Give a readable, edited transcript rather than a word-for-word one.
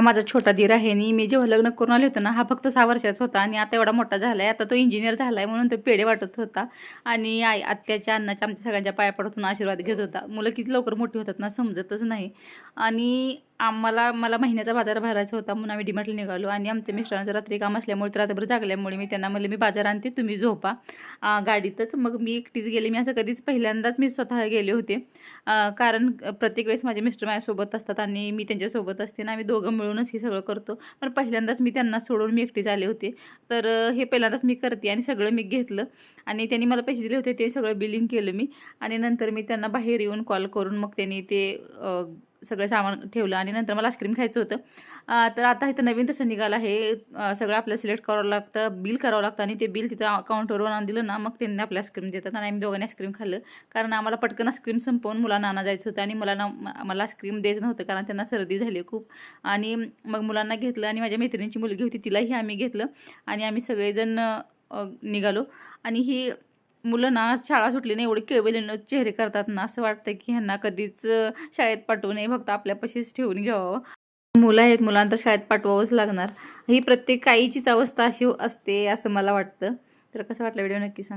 माझा छोटा दीर आहे आणि मी जेव्हा लग्न करून आले होते ना, हा फक्त 6 वर्षाचा होता आणि आता एवढा मोठा झाला आहे. आता तो इंजिनिअर झाला आहे म्हणून तो पेढे वाटत होता आणि आत्याच्या, अण्णाच्या, आमच्या सगळ्यांच्या पाया पडून आशीर्वाद घेत होता. मुलं किती लवकर मोठी होतात ना समजतच नाही. आणि मला महिन्याचा बाजार भरायचा होता म्हणून आम्ही डीमार्टला निघालो आणि आमच्या मिस्टरांचं रात्री काम असल्यामुळे रात्रभर जागल्यामुळे मी त्यांना म्हणले, मी बाजार आणते, तुम्ही झोपा गाडीतच. मग मी एकटीच गेले. मी असं कधीच पहिल्यांदाच मी स्वतः गेले होते. कारण प्रत्येक वेळेस माझे मिस्टर माझ्यासोबत असतात आणि मी त्यांच्यासोबत असते ना, आम्ही दोघं मिळूनच हे सगळं करतो. पण पहिल्यांदाच मी त्यांना सोडून मी एकटीच आले होते. तर हे पहिल्यांदाच मी करते आणि सगळं मी घेतलं आणि त्यांनी मला पैसे दिले होते ते सगळं बिलिंग केलं मी आणि नंतर मी त्यांना बाहेर येऊन कॉल करून मग त्यांनी ते सगळं सामान ठेवलं आणि नंतर मला आईस्क्रीम खायचं होतं. तर आता इथं नवीन तसं निघालं आहे. सगळं आपल्याला सिलेक्ट करावं लागतं, बिल करावं लागतं आणि ते बिल तिथं काउंटरवर आणून दिलं ना, मग त्यांनी आपलं आईस्क्रीम देतात आणि आम्ही दोघांनी आईस्क्रीम खाल्लं. कारण आम्हाला पटकन आईस्क्रीम संपवून मुलांना आणा जायचं होतं आणि मला आईस्क्रीम द्यायचं नव्हतं कारण त्यांना सर्दी झाली खूप. आणि मग मुलांना घेतलं आणि माझ्या मैत्रिणीची मुलगी होती तिलाही आम्ही घेतलं आणि आम्ही सगळेजण निघालो. आणि ही मुलं ना शाळा सुटली नाही एवढे केवलीनं चेहरे करतात ना, असं वाटतं की ह्यांना कधीच शाळेत पाठवू नये, फक्त आपल्यापाशीच ठेवून घ्यावं. मुलं आहेत, मुलांना तर शाळेत पाठवावंच लागणार. ही प्रत्येक आईचीच अवस्था अशी असते असं मला वाटतं. तर कसं वाटलं व्हिडिओ नक्की सांगा.